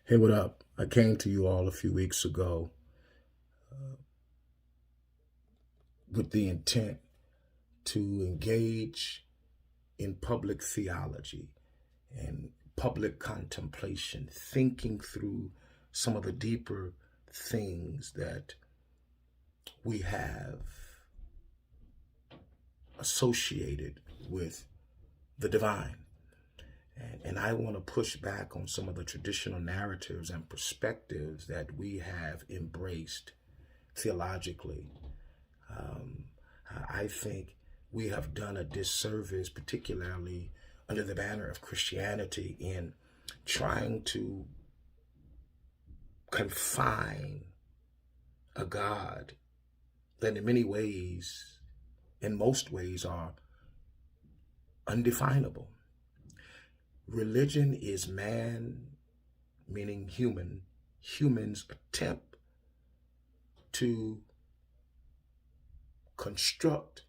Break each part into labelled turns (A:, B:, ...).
A: Hey, what up? I came to you all a few weeks ago with the intent to engage in public theology and public contemplation, thinking through some of the deeper things that we have associated with the divine. And I want to push back on some of the traditional narratives and perspectives that we have embraced theologically. Um, I think we have done a disservice, particularly under the banner of Christianity, in trying to confine a God that in many ways, in most ways, are undefinable. Religion is man, meaning humans' attempt to construct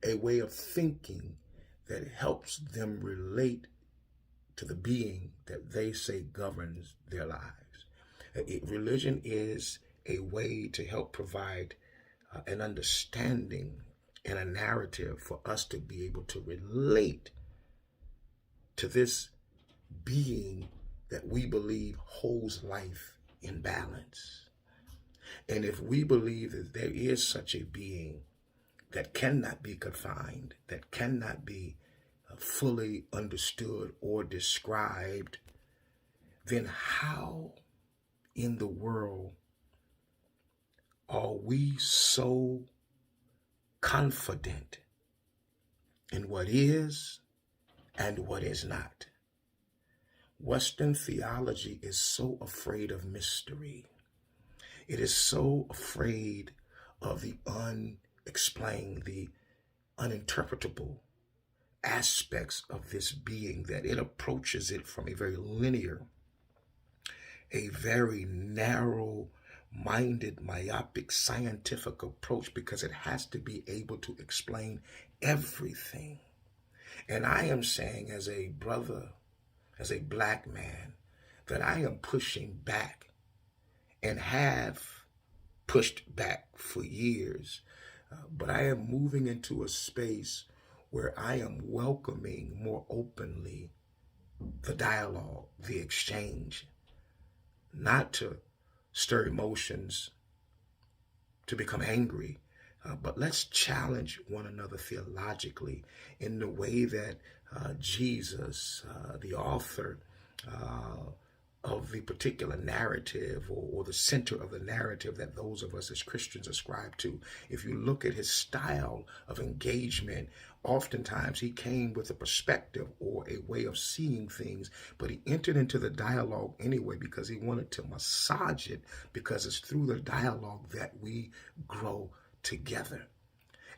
A: a way of thinking that helps them relate to the being that they say governs their lives. Religion is a way to help provide an understanding and a narrative for us to be able to relate to this being that we believe holds life in balance. And if we believe that there is such a being that cannot be confined, that cannot be fully understood or described, then how in the world are we so confident in what is and what is not? Western theology is so afraid of mystery. It is so afraid of the unexplained, the uninterpretable aspects of this being that it approaches it from a very linear, a very narrow minded, myopic, scientific approach because it has to be able to explain everything. And I am saying, as a brother, as a black man, that I am pushing back and have pushed back for years. But I am moving into a space where I am welcoming more openly the dialogue, the exchange, not to stir emotions, to become angry, but let's challenge one another theologically in the way that Jesus, the author of the particular narrative or the center of the narrative that those of us as Christians ascribe to. If you look at his style of engagement, oftentimes he came with a perspective or a way of seeing things, but he entered into the dialogue anyway because he wanted to massage it, because it's through the dialogue that we grow together.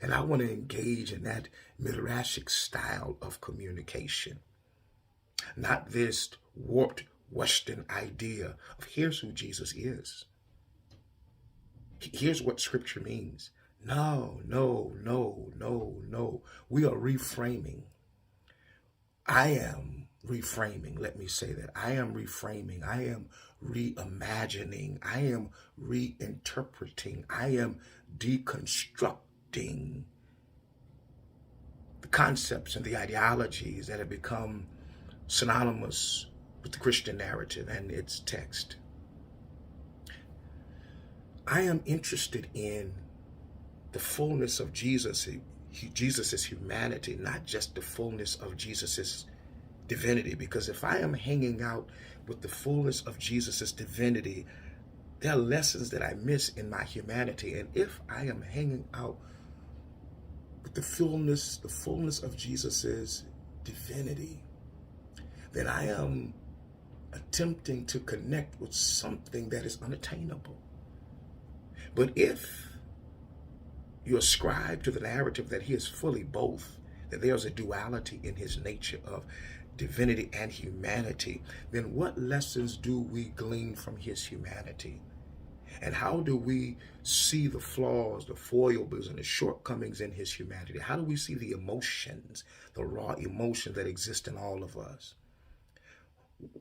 A: And I want to engage in that midrashic style of communication, not this warped Western idea of here's who Jesus is. Here's what scripture means. No, no, no, no, no. We are reframing. I am reframing. Let me say that. I am reframing. I am reimagining. I am reinterpreting. I am deconstructing the concepts and the ideologies that have become synonymous with the Christian narrative and its text. I am interested in the fullness of Jesus's humanity, not just the fullness of Jesus's divinity. Because if I am hanging out with the fullness of Jesus's divinity, there are lessons that I miss in my humanity. And if I am hanging out with the fullness of Jesus's divinity, then I am attempting to connect with something that is unattainable. But if you ascribe to the narrative that he is fully both, that there's a duality in his nature of divinity and humanity, then what lessons do we glean from his humanity? And how do we see the flaws, the foibles, and the shortcomings in his humanity? How do we see the emotions, the raw emotions that exist in all of us?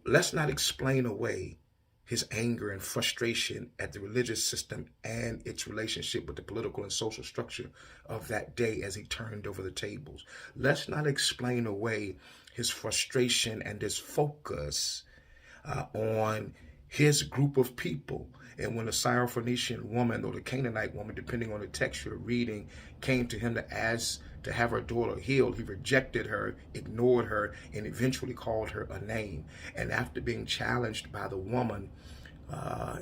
A: Let's not explain away his anger and frustration at the religious system and its relationship with the political and social structure of that day as he turned over the tables. Let's not explain away his frustration and his focus on his group of people. And when the Syrophoenician woman or the Canaanite woman, depending on the text you're reading, came to him to ask to have her daughter healed, he rejected her, ignored her, and eventually called her a name. And after being challenged by the woman,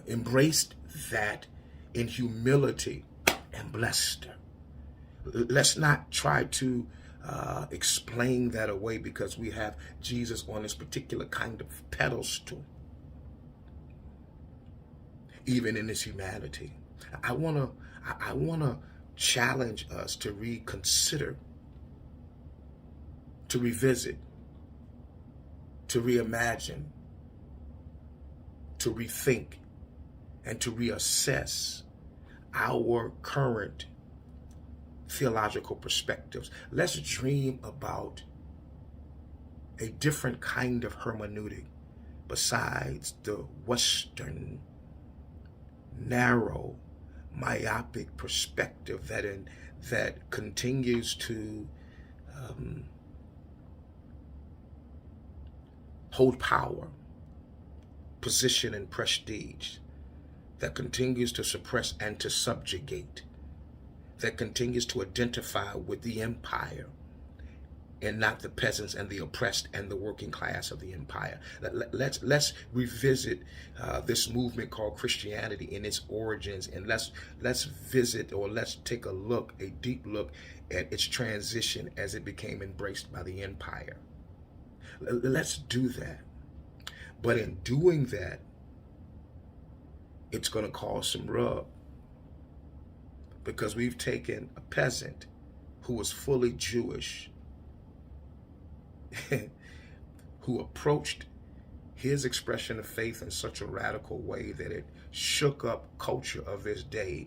A: embraced that in humility and blessed her. Let's not try to explain that away because we have Jesus on this particular kind of pedestal, even in his humanity. I want to challenge us to reconsider, to revisit, to reimagine, to rethink, and to reassess our current theological perspectives. Let's dream about a different kind of hermeneutic besides the Western, narrow, myopic perspective that continues to hold power, position, and prestige, that continues to suppress and to subjugate, that continues to identify with the empire and not the peasants and the oppressed and the working class of the empire. Let's revisit this movement called Christianity in its origins, and let's visit, or let's take a deep look at its transition as it became embraced by the empire. Let's do that. But in doing that, it's going to cause some rub, because we've taken a peasant who was fully Jewish, who approached his expression of faith in such a radical way that it shook up culture of his day,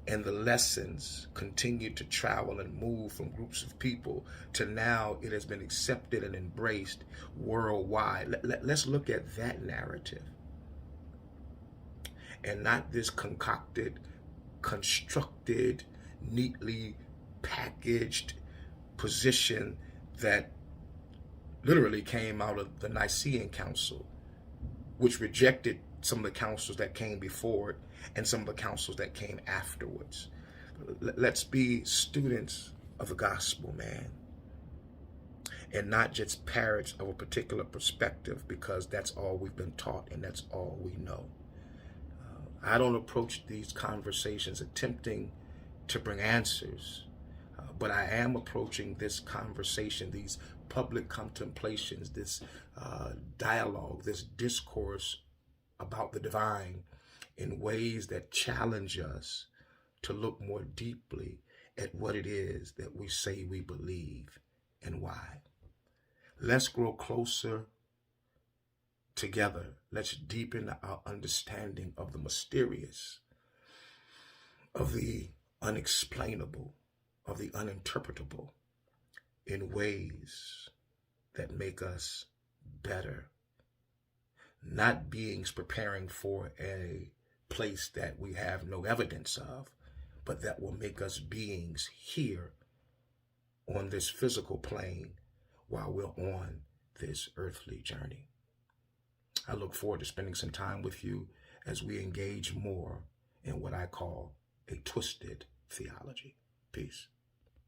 A: and the lessons continued to travel and move from groups of people to now it has been accepted and embraced worldwide. Let's look at that narrative, and not this concocted, constructed, neatly packaged position that literally came out of the Nicene Council, which rejected some of the councils that came before it and some of the councils that came afterwards. Let's be students of the gospel, man, and not just parrots of a particular perspective, because that's all we've been taught and that's all we know. I don't approach these conversations attempting to bring answers, but I am approaching this conversation, these public contemplations, this dialogue, this discourse about the divine in ways that challenge us to look more deeply at what it is that we say we believe and why. Let's grow closer together. Let's deepen our understanding of the mysterious, of the unexplainable, of the uninterpretable, in ways that make us better. Not beings preparing for a place that we have no evidence of, but that will make us beings here on this physical plane while we're on this earthly journey. I look forward to spending some time with you as we engage more in what I call a twisted theology. Peace.